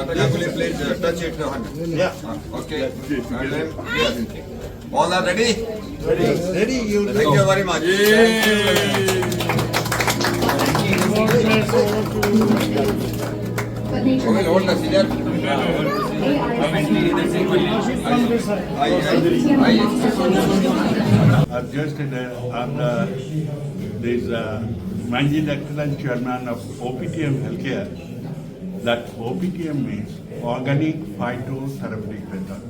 Dr. Ganguly, please touch it. Yeah. Okay. And then, yes. All are ready? Ready, you Thank you very much. Okay, hold the scissor. I've just this managing director and chairman of OPTM Healthcare. That OPTM means Organic Phytotherapeutic Method.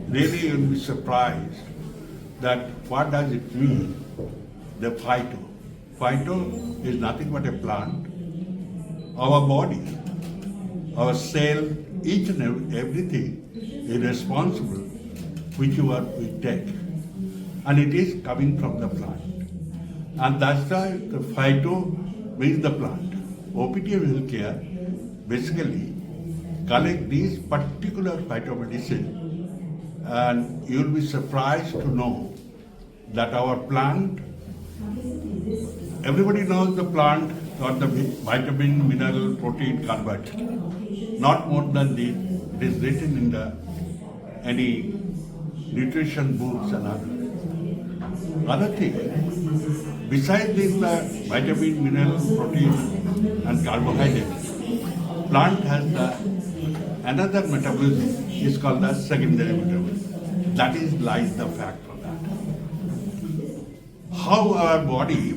Really, you'll be surprised that what does it mean? The phyto. Phyto is nothing but a plant. Our body, our cell, each and everything is responsible whichever we take. And it is coming from the plant. And that's why the phyto means the plant. OPTM Healthcare basically collect these particular phytomedicine, and you'll be surprised to know that our plant, everybody knows the plant got the vitamin, mineral, protein, carbohydrate. Not more than this, it is written in any nutrition books and other things. Besides this, vitamin, mineral, protein, and carbohydrates, plant has another metabolism is called the secondary metabolism. That is lies the fact of that. How our body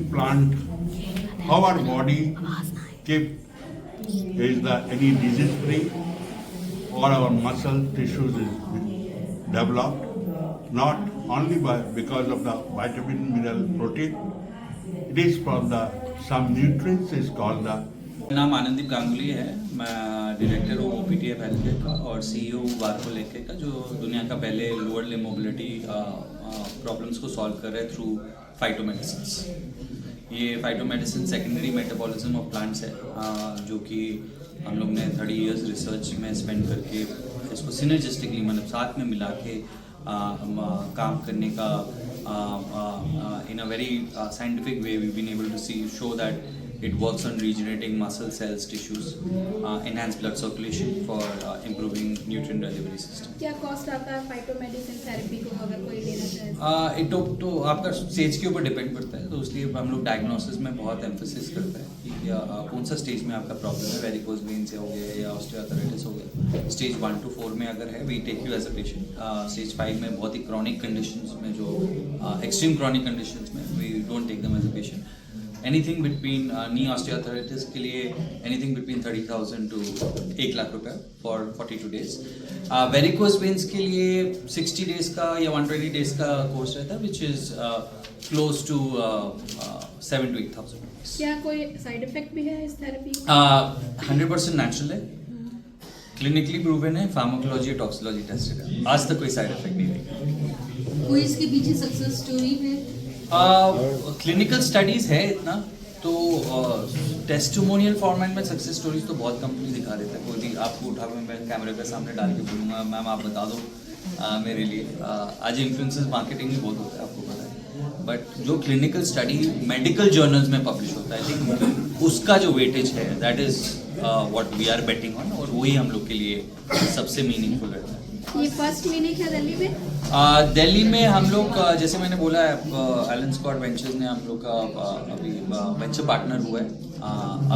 keep is any disease free, or our muscle tissues is developed, not only because of the vitamin, mineral, protein. It is from some nutrients is called the. मेरा नाम आनंदीप गांगुली है। मैं director हूँ OPTM healthcare का और CEO वार्को लेके का, जो दुनिया का पहले लोअर लिम्ब मोबिलिटी प्रॉब्लम्स को सॉल्व कर रहे हैं थ्रू फाइटोमेडिसिन्स। ये phytomedicine secondary metabolism of plants है, जो कि हम लोग ने 30 इयर्स रिसर्च में स्पेंड करके इसको सिनर्जिस्टिकली मतलब साथ में मिला के काम करने का in a very scientific way we've been able to show that it works on regenerating muscle cells, tissues, enhance blood circulation for improving nutrient delivery system. क्या कॉस्ट आता है फाइटोमेडिसिन थेरेपी को अगर कोई लेना चाहे? तो आपका स्टेज के ऊपर डिपेंड करता है, तो इसलिए हम लोग डायग्नोसिस में बहुत एम्फोसिस करते हैं कि कौन सा स्टेज में आपका प्रॉब्लम है, वेरिकोज वेन से हो गया या ऑस्टियोआर्थराइटिस हो गया। स्टेज 1 to 4 में अगर है we take you as a patient. Stage 5 में बहुत ही क्रॉनिक कंडीशंस में, जो एक्सट्रीम क्रॉनिक कंडीशंस में we don't take them as a patient. Anything between knee osteoarthritis के लिए एनीथिंग बिटवीन 30,000 to 1 लाख रुपये फॉर 42 days। वेरिकोज वेन्स के लिए 60 days का या 120 days का कोर्स रहता है, which is close to 7,000 to 8,000 rupees। क्या कोई साइड इफेक्ट भी है इस थेरेपी? 100% नेचुरल है, क्लिनिकली प्रूवन है, फार्माकोलॉजी टॉक्सिकोलॉजी टेस्टेड है, आज तक कोई साइड इफेक्ट नहीं देखा। कोई इसके पीछे सक्सेस स्टोरी है? क्लिनिकल स्टडीज है इतना, तो टेस्टिमोनियल फॉर्मेट में सक्सेस स्टोरीज तो बहुत कंपनी दिखा देता है। कोई भी आपको उठा के मैं कैमरे के सामने डाल के बोलूँगा मैम आप बता दो मेरे लिए। आज इन्फ्लुएंसर मार्केटिंग भी बहुत होता है, आपको पता है, बट जो क्लिनिकल स्टडी मेडिकल जर्नल्स में पब्लिश होता है, आई थिंक उसका जो वेटेज है that is what we are betting on, और वही हम लोग के लिए सबसे मीनिंगफुल रहता है। ये फर्स्ट क्लिनिक है दिल्ली में? दिल्ली में हम लोग जैसे मैंने बोला है, एलन स्कॉट वेंचर्स ने हम लोग का अभी वेंचर पार्टनर हुआ है।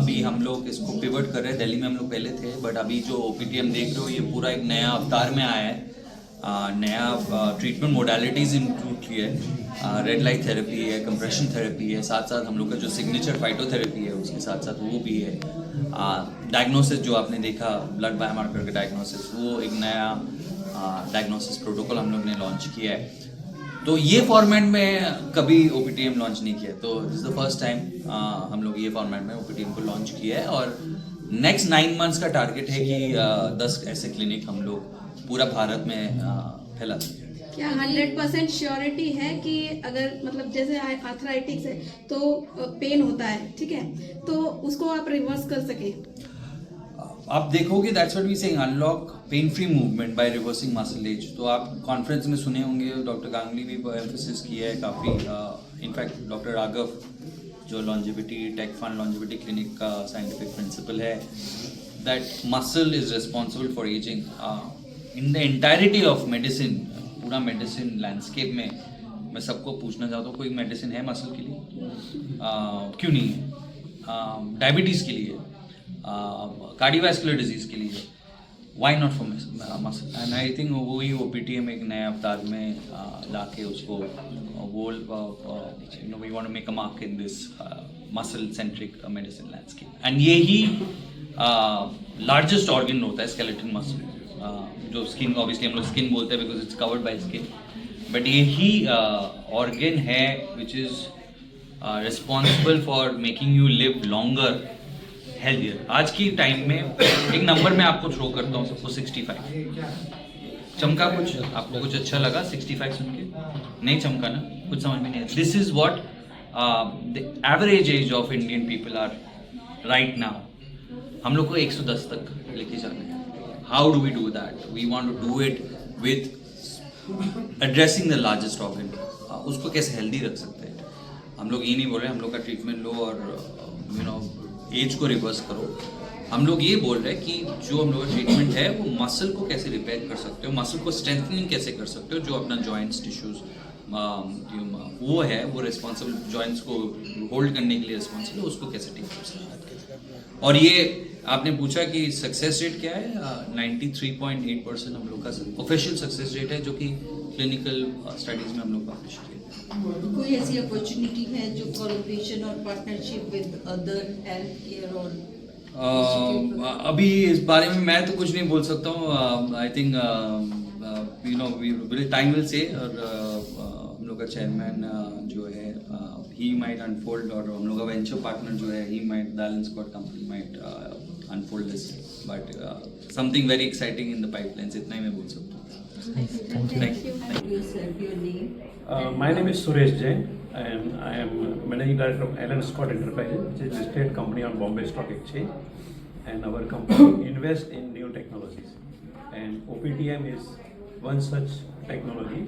अभी हम लोग इसको पिवट कर रहे हैं। दिल्ली में हम लोग पहले थे, बट अभी जो OPTM देख रहे हो ये पूरा एक नया अवतार में आया है। नया ट्रीटमेंट मोडालिटीज़ इंक्लूड किया है, रेड लाइट थेरेपी है, कंप्रेशन थेरेपी है, साथ साथ हम लोग का जो सिग्नेचर फाइटोथेरेपी है उसके साथ साथ वो भी है। डायग्नोसिस जो आपने देखा ब्लड बायोमार्कर का डायग्नोसिस, वो एक नया डायग्नोसिस प्रोटोकॉल हम लोग ने लॉन्च किया है। तो ये फॉर्मेट में कभी OPTM लॉन्च नहीं किया, तो this is the first time हम लोग ये फॉर्मेट में OPTM को लॉन्च किया है। और नेक्स्ट 9 months का टारगेट है कि 10 ऐसे क्लिनिक हम लोग पूरा भारत में फैला दें। क्या 100% श्योरिटी है कि अगर मतलब जैसे आर्थराइटिस है तो पेन होता है, ठीक है, तो उसको आप रिवर्स कर सके? आप देखोगे that's what we saying, unlock pain free movement by reversing muscle age. तो आप कॉन्फ्रेंस में सुने होंगे, डॉक्टर गांगुली भी एम्फोसिस किया है काफ़ी। इनफैक्ट डॉक्टर राघव जो longevity take fund longevity clinic का साइंटिफिक प्रिंसिपल है, that muscle is responsible for aging. In the entirety of medicine, पूरा मेडिसिन लैंडस्केप में मैं सबको पूछना चाहता हूँ, कोई मेडिसिन है मसल के लिए? क्यों नहीं है? डायबिटीज़ के लिए, कार्डियोवैस्कुलर डिजीज़ के लिए, why not for muscle? And I think वही OPTM एक नए अवतार में लाके उसको वो we want to make a mark in this muscle centric medicine landscape. And यही लार्जेस्ट ऑर्गन होता है स्केलेटन मसल, जो स्किन, ऑब्वियसली हम लोग स्किन बोलते हैं because it's covered by skin, but यही ऑर्गन है which is responsible for making you live longer, healthier. आज की टाइम में एक नंबर मैं आपको थ्रो करता हूँ सबको, 65. चमका कुछ? आपको कुछ अच्छा लगा 65 सुन के? नहीं चमका ना, कुछ समझ में नहीं आया. This is what the average age of Indian people are right now. हम लोग को 110 तक लेके जाना है. How do we do that? We want to do it with addressing the largest organ. उसको कैसे हेल्दी रख सकते हैं? हम लोग ये नहीं बोल रहे हम लोग का ट्रीटमेंट लो और यू नो एज को रिवर्स करो. हम लोग ये बोल रहे हैं कि जो हम लोग का ट्रीटमेंट है वो मसल को कैसे रिपेयर कर सकते हो, मसल को स्ट्रेंथनिंग कैसे कर सकते हो, जो अपना जॉइंट्स टिश्यूज वो है, वो रिस्पॉन्सिबल, जॉइंट्स को होल्ड करने के लिए रिस्पॉन्सिबल है, उसको कैसे ठीक कर सकते हैं. और ये आपने पूछा कि सक्सेस रेट क्या है, 93.8% हम लोग का ऑफिशियल सक्सेस रेट है, जो कि क्लिनिकल स्टडीज में हम लोग पब्लिश किए. कोई ऐसी अपॉर्चुनिटी है जो कोलैबोरेशन और partnership with other health care और अभी इस बारे में मैं तो कुछ नहीं बोल सकता हूँ. I think you know time will say. और हम लोग का चेयरमैन जो है ही माइट अनफोल्ड, और हम लोग का वेंचर पार्टनर जो है he might, the Alan Scott company might unfold this, but something very exciting in the pipelines. इतना ही मैं बोल सकता हूँ. Thank you. your name. My name is Suresh Jain, and I am Managing Director of Allen Scott Enterprises, which is a listed company on Bombay Stock Exchange. And our company invests in new technologies. And OPTM is one such technology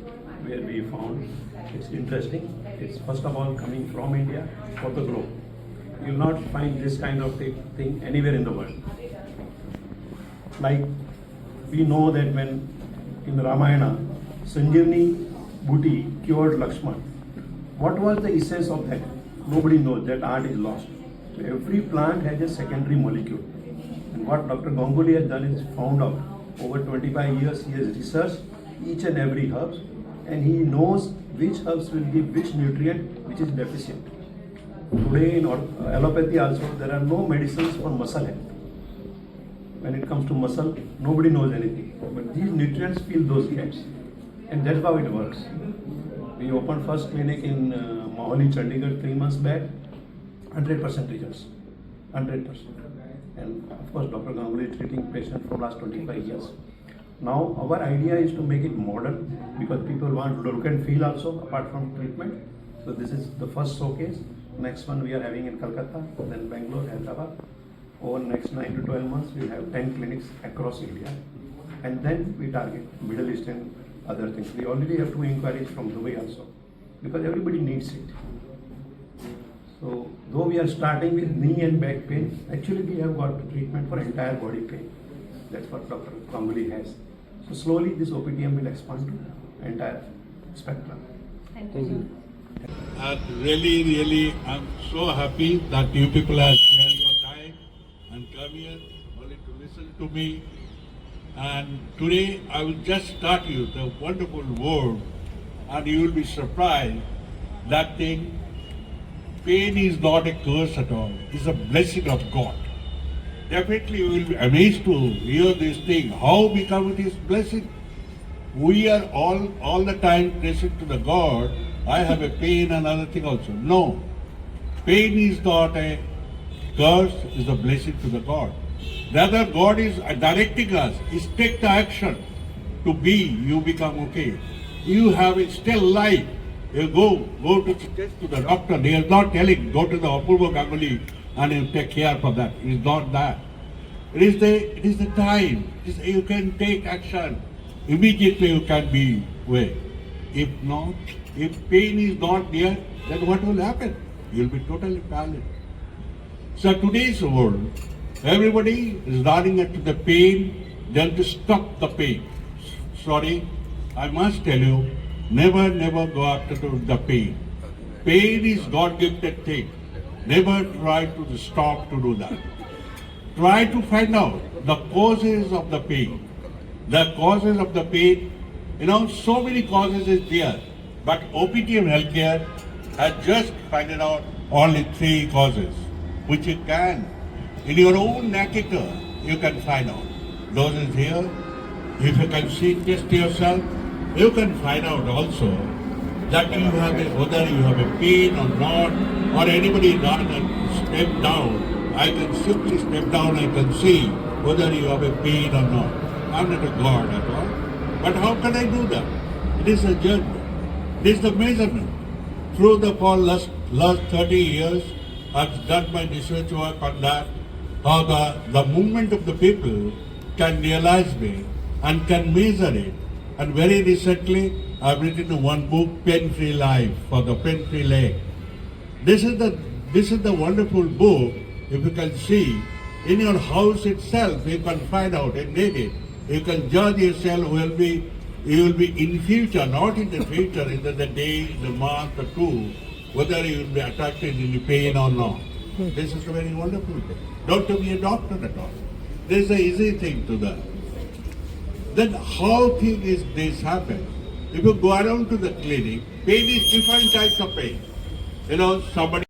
where we found it's interesting. It's first of all coming from India for the globe. You will not find this kind of thing anywhere in the world. Like we know that when in Ramayana, Sanjeevani Bhuti cured Lakshman. What was the essence of that? Nobody knows. That art is lost. So every plant has a secondary molecule. And what Dr. Ganguly has done is found out. Over 25 years he has researched each and every herb, and he knows which herbs will give which nutrient which is deficient. Today in allopathy also there are no medicines for muscle health. When it comes to muscle, nobody knows anything. But these nutrients fill those gaps. And that's how it works. We opened first clinic in Mohali, Chandigarh 3 months back. 100% results. 100%. And of course, Dr. Ganguly is treating patients for last 25 years. Now, our idea is to make it modern because people want to look and feel also apart from treatment. So this is the first showcase. Next one we are having in Kolkata, then Bangalore, Hyderabad. Over next 9 to 12 months, we'll have 10 clinics across India. And then we target Middle East and other things. We already have 2 inquiries from Dubai also, because everybody needs it. So, though we are starting with knee and back pain, actually we have got treatment for entire body pain. That's what Dr. Ganguly has. So, slowly this OPTM will expand to entire spectrum. Thank you. Really, I'm so happy that you people have shared your time and come here only to listen to me. And today I will just start you the wonderful word, and you will be surprised that thing. Pain is not a curse at all. It's a blessing of God. Definitely you will be amazed to hear this thing. How become it is blessing? We are all the time pressing to the God. I have a pain and other thing also. No. Pain is not a curse, is a blessing to the God. Rather, God is directing us. Is take the action to be, you become okay. You have a still life. You go to the doctor. They are not telling, go to the Apurva Ganguly and you take care for that. It is not that. It is the time. You can take action. Immediately you can be well. If not, if pain is not there, then what will happen? You will be totally paralyzed. So today's world, Everybody is running after the pain, then to stop the pain. Sorry, I must tell you, never go after the pain. Pain is God-gifted thing. Never try to stop to do that. Try to find out the causes of the pain. The causes of the pain, so many causes is there. But OPTM Healthcare has just found out only 3 causes, which you can, in your own narrator, you can find out. Those is here. If you can see test yourself, you can find out also that you have whether you have a pain or not, or anybody run and step down. I can simply step down, I can see whether you have a pain or not. I'm not a God at all. But how can I do that? It is a judgment. It is the measurement. Through the last 30 years, I've done my research work on that, how the movement of the people can realize me and can measure it. And very recently, I've written one book, Pain-Free Life, for the pain-free leg. This is the wonderful book. If you can see, in your house itself, you can find out and read it. You can judge yourself, you will be in future, not in the future, in the day, the month or 2, whether you will be attracted in the pain or not. This is a very wonderful thing. Don't to be a doctor at all. This is an easy thing to that. Then how thing is this happen? If you go around to the clinic, pain is different types of pain. Somebody